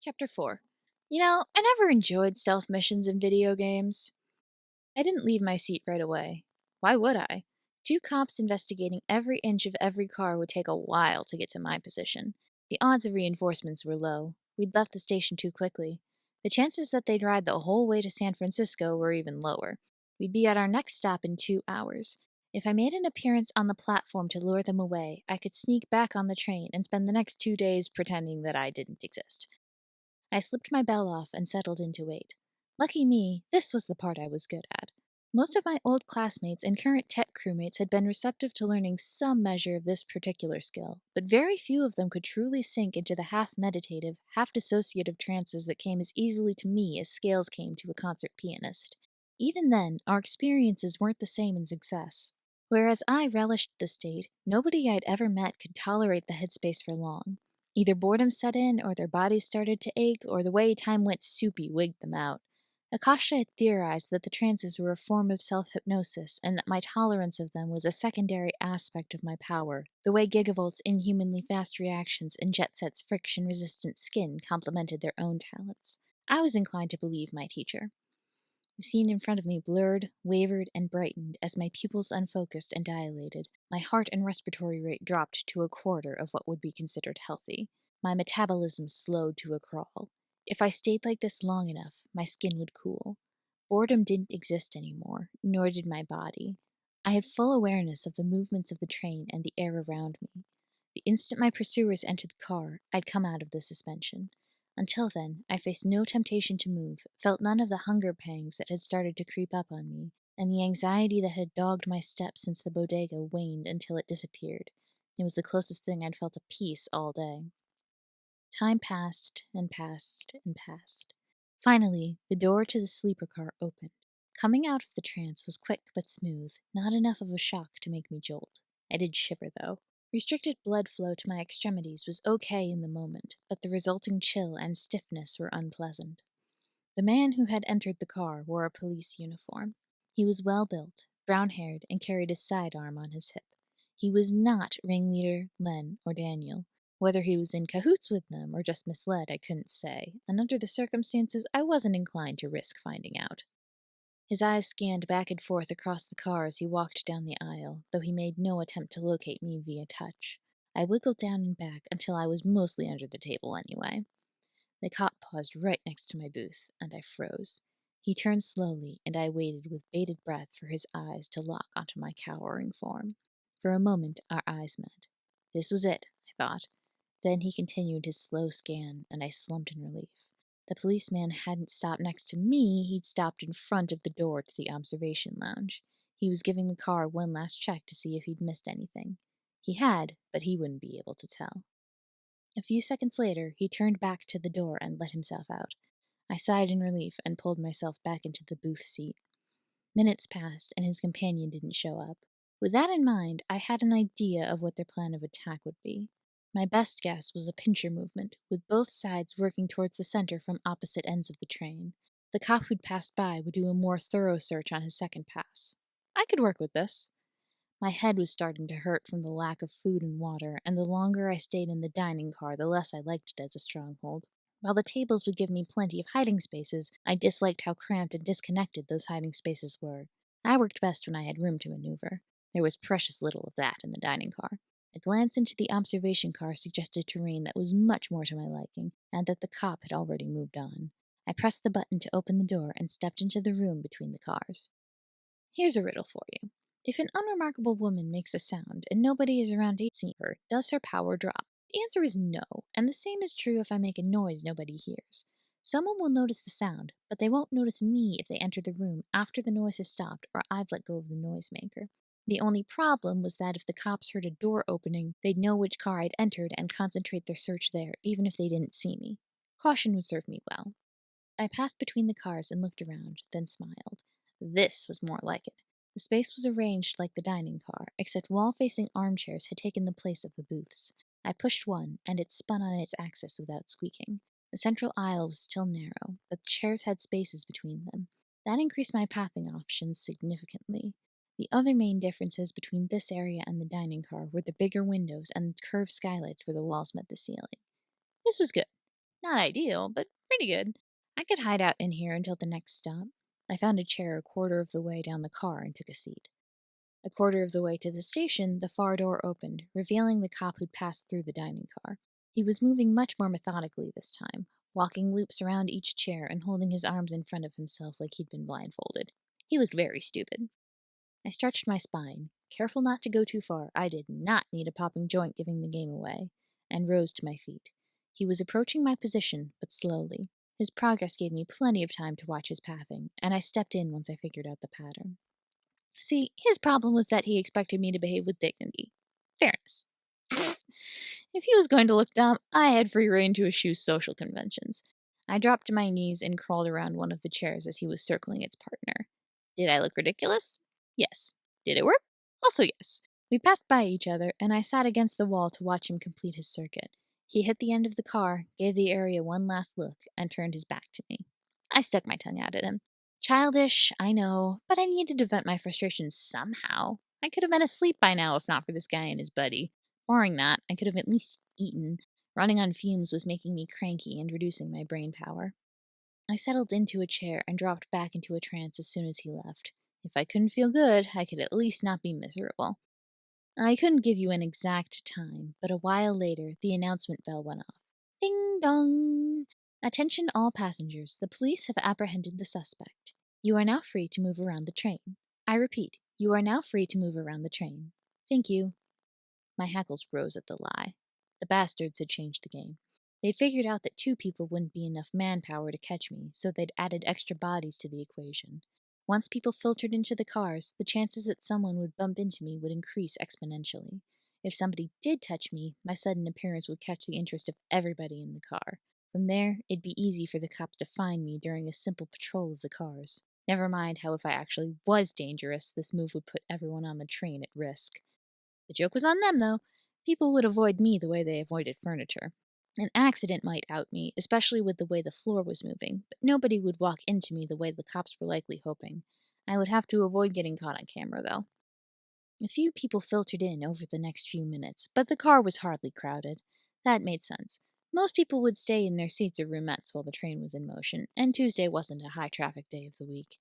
Chapter 4. I never enjoyed stealth missions in video games. I didn't leave my seat right away. Why would I? Two cops investigating every inch of every car would take a while to get to my position. The odds of reinforcements were low. We'd left the station too quickly. The chances that they'd ride the whole way to San Francisco were even lower. We'd be at our next stop in 2 hours. If I made an appearance on the platform to lure them away, I could sneak back on the train and spend the next 2 days pretending that I didn't exist. I slipped my bell off and settled in to wait. Lucky me, this was the part I was good at. Most of my old classmates and current tech crewmates had been receptive to learning some measure of this particular skill, but very few of them could truly sink into the half-meditative, half-dissociative trances that came as easily to me as scales came to a concert pianist. Even then, our experiences weren't the same in success. Whereas I relished the state, nobody I'd ever met could tolerate the headspace for long. Either boredom set in, or their bodies started to ache, or the way time went soupy wigged them out. Akasha had theorized that the trances were a form of self-hypnosis, and that my tolerance of them was a secondary aspect of my power, the way Gigavolt's inhumanly fast reactions and Jet Set's friction-resistant skin complemented their own talents. I was inclined to believe my teacher. The scene in front of me blurred, wavered, and brightened as my pupils unfocused and dilated. My heart and respiratory rate dropped to a quarter of what would be considered healthy. My metabolism slowed to a crawl. If I stayed like this long enough, my skin would cool. Boredom didn't exist anymore, nor did my body. I had full awareness of the movements of the train and the air around me. The instant my pursuers entered the car, I'd come out of the suspension. Until then, I faced no temptation to move, felt none of the hunger pangs that had started to creep up on me, and the anxiety that had dogged my steps since the bodega waned until it disappeared. It was the closest thing I'd felt to peace all day. Time passed and passed and passed. Finally, the door to the sleeper car opened. Coming out of the trance was quick but smooth, not enough of a shock to make me jolt. I did shiver, though. Restricted blood flow to my extremities was okay in the moment, but the resulting chill and stiffness were unpleasant. The man who had entered the car wore a police uniform. He was well-built, brown-haired, and carried a sidearm on his hip. He was not ringleader Len or Daniel. Whether he was in cahoots with them or just misled, I couldn't say, and under the circumstances, I wasn't inclined to risk finding out. His eyes scanned back and forth across the car as he walked down the aisle, though he made no attempt to locate me via touch. I wiggled down and back until I was mostly under the table anyway. The cop paused right next to my booth, and I froze. He turned slowly, and I waited with bated breath for his eyes to lock onto my cowering form. For a moment, our eyes met. This was it, I thought. Then he continued his slow scan, and I slumped in relief. The policeman hadn't stopped next to me, he'd stopped in front of the door to the observation lounge. He was giving the car one last check to see if he'd missed anything. He had, but he wouldn't be able to tell. A few seconds later, he turned back to the door and let himself out. I sighed in relief and pulled myself back into the booth seat. Minutes passed, and his companion didn't show up. With that in mind, I had an idea of what their plan of attack would be. My best guess was a pincher movement, with both sides working towards the center from opposite ends of the train. The cop who'd passed by would do a more thorough search on his second pass. I could work with this. My head was starting to hurt from the lack of food and water, and the longer I stayed in the dining car, the less I liked it as a stronghold. While the tables would give me plenty of hiding spaces, I disliked how cramped and disconnected those hiding spaces were. I worked best when I had room to maneuver. There was precious little of that in the dining car. A glance into the observation car suggested terrain that was much more to my liking, and that the cop had already moved on. I pressed the button to open the door and stepped into the room between the cars. Here's a riddle for you. If an unremarkable woman makes a sound and nobody is around to see her, does her power drop? The answer is no, and the same is true if I make a noise nobody hears. Someone will notice the sound, but they won't notice me if they enter the room after the noise has stopped or I've let go of the noisemaker. The only problem was that if the cops heard a door opening, they'd know which car I'd entered and concentrate their search there, even if they didn't see me. Caution would serve me well. I passed between the cars and looked around, then smiled. This was more like it. The space was arranged like the dining car, except wall-facing armchairs had taken the place of the booths. I pushed one, and it spun on its axis without squeaking. The central aisle was still narrow, but the chairs had spaces between them. That increased my pathing options significantly. The other main differences between this area and the dining car were the bigger windows and curved skylights where the walls met the ceiling. This was good. Not ideal, but pretty good. I could hide out in here until the next stop. I found a chair a quarter of the way down the car and took a seat. A quarter of the way to the station, the far door opened, revealing the cop who'd passed through the dining car. He was moving much more methodically this time, walking loops around each chair and holding his arms in front of himself like he'd been blindfolded. He looked very stupid. I stretched my spine, careful not to go too far. I did not need a popping joint giving the game away, and rose to my feet. He was approaching my position, but slowly. His progress gave me plenty of time to watch his pathing, and I stepped in once I figured out the pattern. See, his problem was that he expected me to behave with dignity. Fairness. If he was going to look dumb, I had free rein to eschew social conventions. I dropped to my knees and crawled around one of the chairs as he was circling its partner. Did I look ridiculous? Yes. Did it work? Also yes. We passed by each other, and I sat against the wall to watch him complete his circuit. He hit the end of the car, gave the area one last look, and turned his back to me. I stuck my tongue out at him. Childish, I know, but I needed to vent my frustration somehow. I could have been asleep by now if not for this guy and his buddy. Barring that, I could have at least eaten. Running on fumes was making me cranky and reducing my brain power. I settled into a chair and dropped back into a trance as soon as he left. If I couldn't feel good, I could at least not be miserable. I couldn't give you an exact time, but a while later, the announcement bell went off. Ding dong! Attention all passengers, the police have apprehended the suspect. You are now free to move around the train. I repeat, you are now free to move around the train. Thank you. My hackles rose at the lie. The bastards had changed the game. They'd figured out that 2 people wouldn't be enough manpower to catch me, so they'd added extra bodies to the equation. Once people filtered into the cars, the chances that someone would bump into me would increase exponentially. If somebody did touch me, my sudden appearance would catch the interest of everybody in the car. From there, it'd be easy for the cops to find me during a simple patrol of the cars. Never mind how if I actually was dangerous, this move would put everyone on the train at risk. The joke was on them, though. People would avoid me the way they avoided furniture. An accident might out me, especially with the way the floor was moving, but nobody would walk into me the way the cops were likely hoping. I would have to avoid getting caught on camera, though. A few people filtered in over the next few minutes, but the car was hardly crowded. That made sense. Most people would stay in their seats or roomettes while the train was in motion, and Tuesday wasn't a high-traffic day of the week.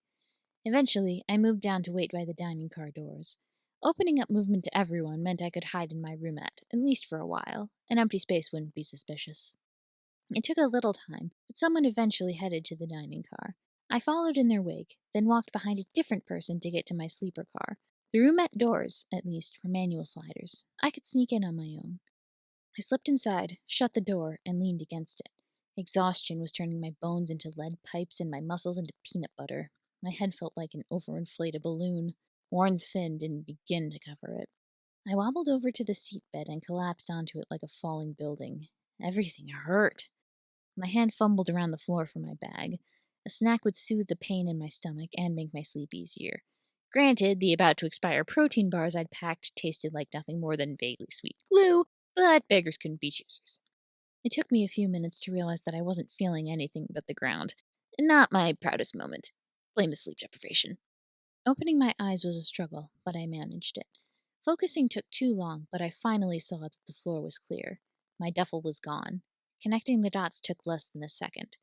Eventually, I moved down to wait by the dining car doors. Opening up movement to everyone meant I could hide in my roomette, at least for a while. An empty space wouldn't be suspicious. It took a little time, but someone eventually headed to the dining car. I followed in their wake, then walked behind a different person to get to my sleeper car. The roomette doors, at least, were manual sliders. I could sneak in on my own. I slipped inside, shut the door, and leaned against it. Exhaustion was turning my bones into lead pipes and my muscles into peanut butter. My head felt like an overinflated balloon. Worn thin didn't begin to cover it. I wobbled over to the seatbed and collapsed onto it like a falling building. Everything hurt. My hand fumbled around the floor for my bag. A snack would soothe the pain in my stomach and make my sleep easier. Granted, the about-to-expire protein bars I'd packed tasted like nothing more than vaguely sweet glue, but beggars couldn't be choosers. It took me a few minutes to realize that I wasn't feeling anything but the ground. Not my proudest moment. Blame the sleep deprivation. Opening my eyes was a struggle, but I managed it. Focusing took too long, but I finally saw that the floor was clear. My duffel was gone. Connecting the dots took less than a second.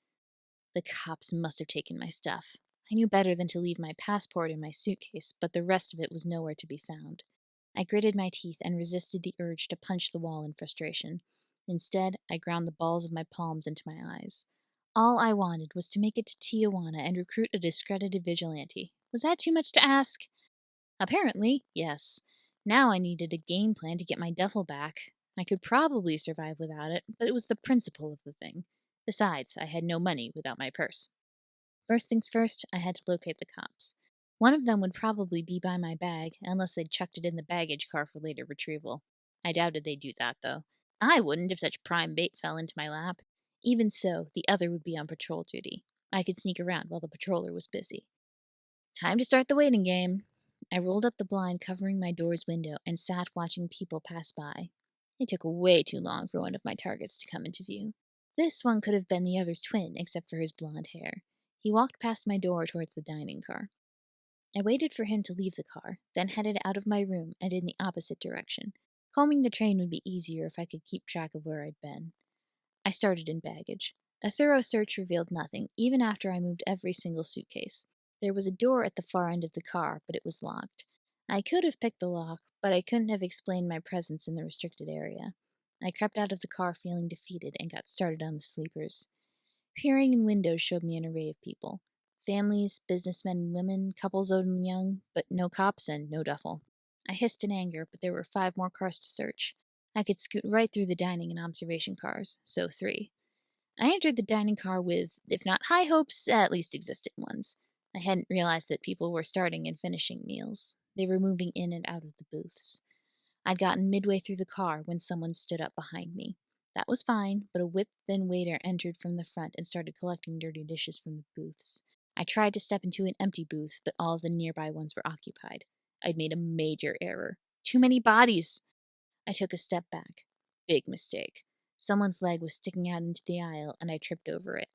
The cops must have taken my stuff. I knew better than to leave my passport in my suitcase, but the rest of it was nowhere to be found. I gritted my teeth and resisted the urge to punch the wall in frustration. Instead, I ground the balls of my palms into my eyes. All I wanted was to make it to Tijuana and recruit a discredited vigilante. Was that too much to ask? Apparently, yes. Now I needed a game plan to get my duffel back. I could probably survive without it, but it was the principle of the thing. Besides, I had no money without my purse. First things first, I had to locate the cops. One of them would probably be by my bag, unless they'd chucked it in the baggage car for later retrieval. I doubted they'd do that, though. I wouldn't if such prime bait fell into my lap. Even so, the other would be on patrol duty. I could sneak around while the patroller was busy. Time to start the waiting game. I rolled up the blind covering my door's window and sat watching people pass by. It took way too long for one of my targets to come into view. This one could have been the other's twin, except for his blonde hair. He walked past my door towards the dining car. I waited for him to leave the car, then headed out of my room and in the opposite direction. Combing the train would be easier if I could keep track of where I'd been. I started in baggage. A thorough search revealed nothing, even after I moved every single suitcase. There was a door at the far end of the car, but it was locked. I could have picked the lock, but I couldn't have explained my presence in the restricted area. I crept out of the car feeling defeated and got started on the sleepers. Peering in windows showed me an array of people. Families, businessmen and women, couples old and young, but no cops and no duffel. I hissed in anger, but there were 5 more cars to search. I could scoot right through the dining and observation cars, so 3. I entered the dining car with, if not high hopes, at least existent ones. I hadn't realized that people were starting and finishing meals. They were moving in and out of the booths. I'd gotten midway through the car when someone stood up behind me. That was fine, but a whip-thin waiter entered from the front and started collecting dirty dishes from the booths. I tried to step into an empty booth, but all of the nearby ones were occupied. I'd made a major error. Too many bodies! I took a step back. Big mistake. Someone's leg was sticking out into the aisle, and I tripped over it.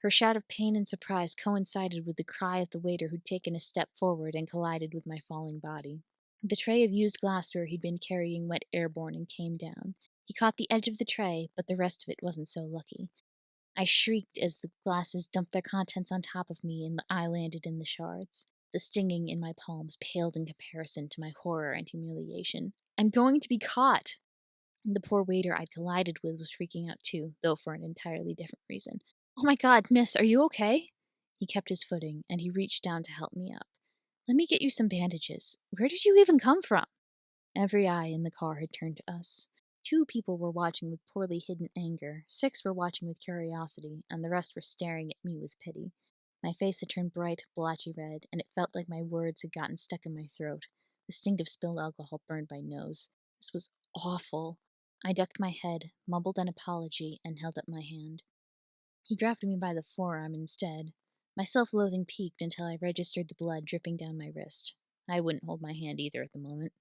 Her shout of pain and surprise coincided with the cry of the waiter who'd taken a step forward and collided with my falling body. The tray of used glassware he'd been carrying went airborne and came down. He caught the edge of the tray, but the rest of it wasn't so lucky. I shrieked as the glasses dumped their contents on top of me and I landed in the shards. The stinging in my palms paled in comparison to my horror and humiliation. I'm going to be caught! The poor waiter I'd collided with was freaking out too, though for an entirely different reason. Oh my god, miss, are you okay? He kept his footing, and he reached down to help me up. Let me get you some bandages. Where did you even come from? Every eye in the car had turned to us. 2 people were watching with poorly hidden anger, 6 were watching with curiosity, and the rest were staring at me with pity. My face had turned bright, blotchy red, and it felt like my words had gotten stuck in my throat. The stink of spilled alcohol burned my nose. This was awful. I ducked my head, mumbled an apology, and held up my hand. He grabbed me by the forearm instead. My self-loathing peaked until I registered the blood dripping down my wrist. I wouldn't hold my hand either at the moment.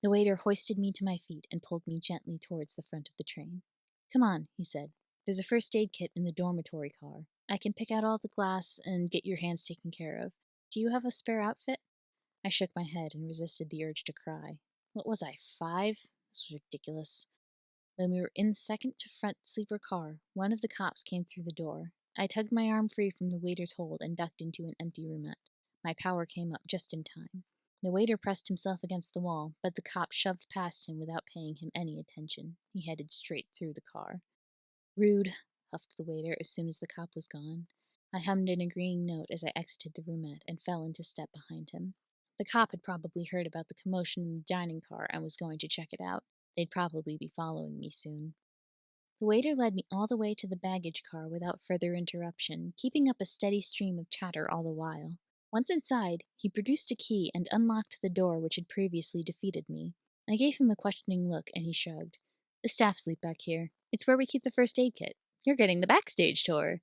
The waiter hoisted me to my feet and pulled me gently towards the front of the train. Come on, he said. There's a first aid kit in the dormitory car. I can pick out all the glass and get your hands taken care of. Do you have a spare outfit? I shook my head and resisted the urge to cry. What was I, 5? This was ridiculous. When we were in the second to front sleeper car, one of the cops came through the door. I tugged my arm free from the waiter's hold and ducked into an empty roomette. My power came up just in time. The waiter pressed himself against the wall, but the cop shoved past him without paying him any attention. He headed straight through the car. Rude, huffed the waiter as soon as the cop was gone. I hummed an agreeing note as I exited the roomette and fell into step behind him. The cop had probably heard about the commotion in the dining car and was going to check it out. They'd probably be following me soon. The waiter led me all the way to the baggage car without further interruption, keeping up a steady stream of chatter all the while. Once inside, he produced a key and unlocked the door which had previously defeated me. I gave him a questioning look, and he shrugged. The staff sleep back here. It's where we keep the first aid kit. You're getting the backstage tour.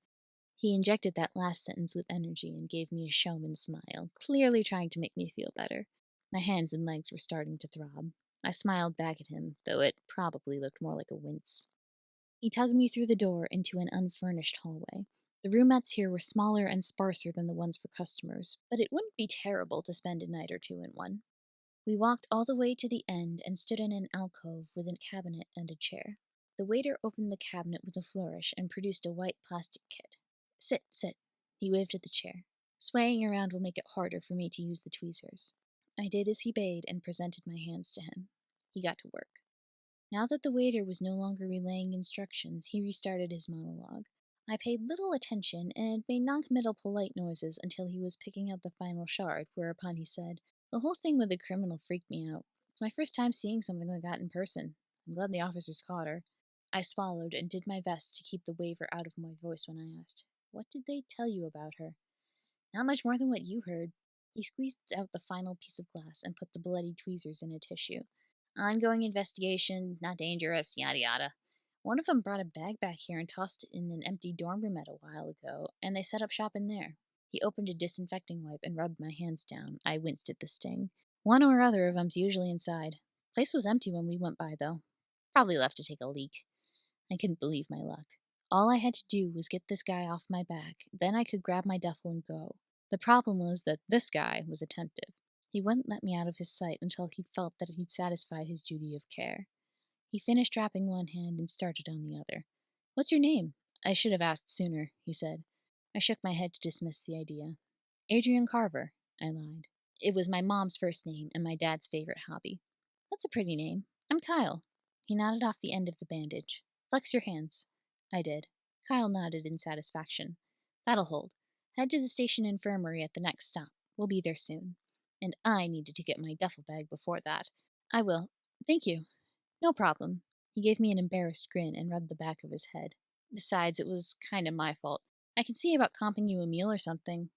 He injected that last sentence with energy and gave me a showman's smile, clearly trying to make me feel better. My hands and legs were starting to throb. I smiled back at him, though it probably looked more like a wince. He tugged me through the door into an unfurnished hallway. The roomettes here were smaller and sparser than the ones for customers, but it wouldn't be terrible to spend a night or 2 in one. We walked all the way to the end and stood in an alcove with a cabinet and a chair. The waiter opened the cabinet with a flourish and produced a white plastic kit. Sit, sit. He waved at the chair. Swaying around will make it harder for me to use the tweezers. I did as he bade and presented my hands to him. He got to work. Now that the waiter was no longer relaying instructions, he restarted his monologue. I paid little attention and made noncommittal polite noises until he was picking up the final shard, whereupon he said, The whole thing with the criminal freaked me out. It's my first time seeing something like that in person. I'm glad the officers caught her. I swallowed and did my best to keep the waver out of my voice when I asked, What did they tell you about her? Not much more than what you heard. He squeezed out the final piece of glass and put the bloody tweezers in a tissue. Ongoing investigation, not dangerous, yada yada. One of them brought a bag back here and tossed it in an empty dorm room a while ago, and they set up shop in there. He opened a disinfecting wipe and rubbed my hands down. I winced at the sting. One or other of 'em's usually inside. Place was empty when we went by, though. Probably left to take a leak. I couldn't believe my luck. All I had to do was get this guy off my back, then I could grab my duffel and go. The problem was that this guy was attentive. He wouldn't let me out of his sight until he felt that he'd satisfied his duty of care. He finished wrapping one hand and started on the other. What's your name? I should have asked sooner, he said. I shook my head to dismiss the idea. Adrian Carver, I lied. It was my mom's first name and my dad's favorite hobby. That's a pretty name. I'm Kyle. He nodded off the end of the bandage. Flex your hands. I did. Kyle nodded in satisfaction. That'll hold. Head to the station infirmary at the next stop. We'll be there soon. And I needed to get my duffel bag before that. I will. Thank you. No problem. He gave me an embarrassed grin and rubbed the back of his head. Besides, it was kind of my fault. I can see about comping you a meal or something.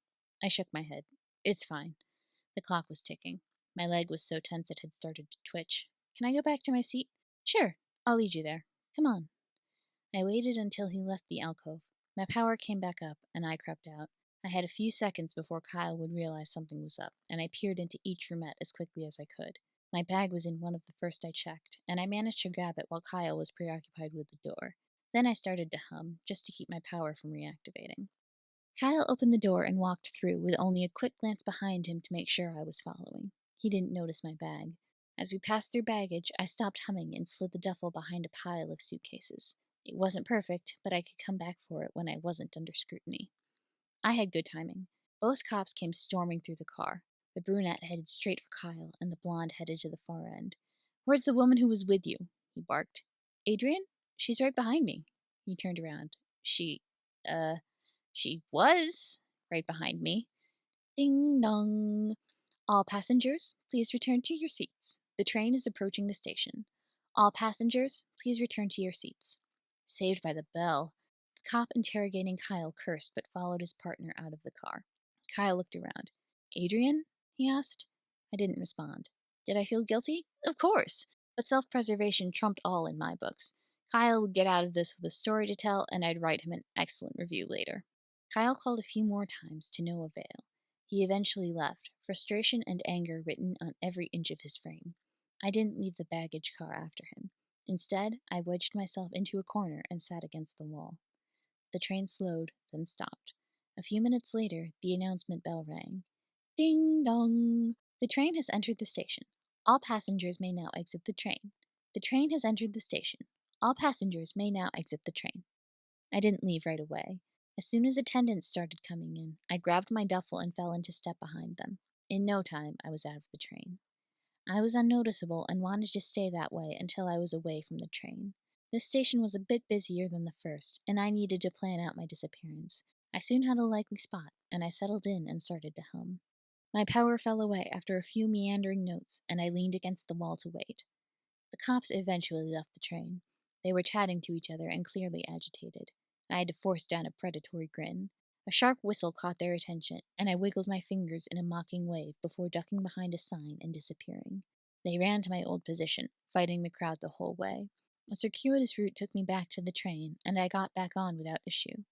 I shook my head. It's fine. The clock was ticking. My leg was so tense it had started to twitch. Can I go back to my seat? Sure. I'll lead you there. Come on. I waited until he left the alcove. My power came back up, and I crept out. I had a few seconds before Kyle would realize something was up, and I peered into each roomette as quickly as I could. My bag was in one of the first I checked, and I managed to grab it while Kyle was preoccupied with the door. Then I started to hum, just to keep my power from reactivating. Kyle opened the door and walked through with only a quick glance behind him to make sure I was following. He didn't notice my bag. As we passed through baggage, I stopped humming and slid the duffel behind a pile of suitcases. It wasn't perfect, but I could come back for it when I wasn't under scrutiny. I had good timing. Both cops came storming through the car. The brunette headed straight for Kyle, and the blonde headed to the far end. Where's the woman who was with you? He barked. Adrian? She's right behind me. He turned around. She was right behind me. Ding dong. All passengers, please return to your seats. The train is approaching the station. All passengers, please return to your seats. Saved by the bell. The cop interrogating Kyle cursed but followed his partner out of the car. Kyle looked around. Adrian? He asked. I didn't respond. Did I feel guilty? Of course. But self-preservation trumped all in my books. Kyle would get out of this with a story to tell, and I'd write him an excellent review later. Kyle called a few more times to no avail. He eventually left, frustration and anger written on every inch of his frame. I didn't leave the baggage car after him. Instead, I wedged myself into a corner and sat against the wall. The train slowed, then stopped. A few minutes later, the announcement bell rang. Ding dong! The train has entered the station. All passengers may now exit the train. The train has entered the station. All passengers may now exit the train. I didn't leave right away. As soon as attendants started coming in, I grabbed my duffel and fell into step behind them. In no time, I was out of the train. I was unnoticeable and wanted to stay that way until I was away from the train. This station was a bit busier than the first, and I needed to plan out my disappearance. I soon had a likely spot, and I settled in and started to hum. My power fell away after a few meandering notes, and I leaned against the wall to wait. The cops eventually left the train. They were chatting to each other and clearly agitated. I had to force down a predatory grin. A sharp whistle caught their attention, and I wiggled my fingers in a mocking wave before ducking behind a sign and disappearing. They ran to my old position, fighting the crowd the whole way. A circuitous route took me back to the train, and I got back on without issue.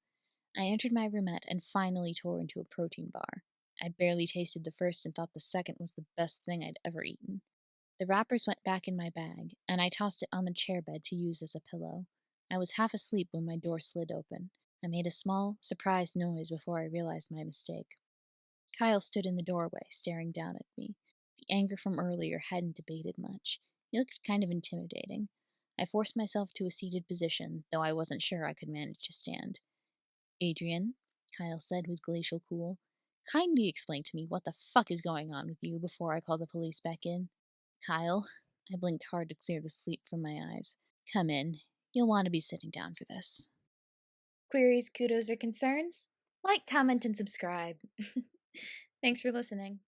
I entered my roomette and finally tore into a protein bar. I barely tasted the first and thought the second was the best thing I'd ever eaten. The wrappers went back in my bag, and I tossed it on the chair bed to use as a pillow. I was half asleep when my door slid open. I made a small, surprised noise before I realized my mistake. Kyle stood in the doorway, staring down at me. The anger from earlier hadn't abated much. He looked kind of intimidating. I forced myself to a seated position, though I wasn't sure I could manage to stand. Adrian, Kyle said with glacial cool, kindly explain to me what the fuck is going on with you before I call the police back in. Kyle, I blinked hard to clear the sleep from my eyes. Come in. You'll want to be sitting down for this. Queries, kudos, or concerns? Like, comment, and subscribe. Thanks for listening.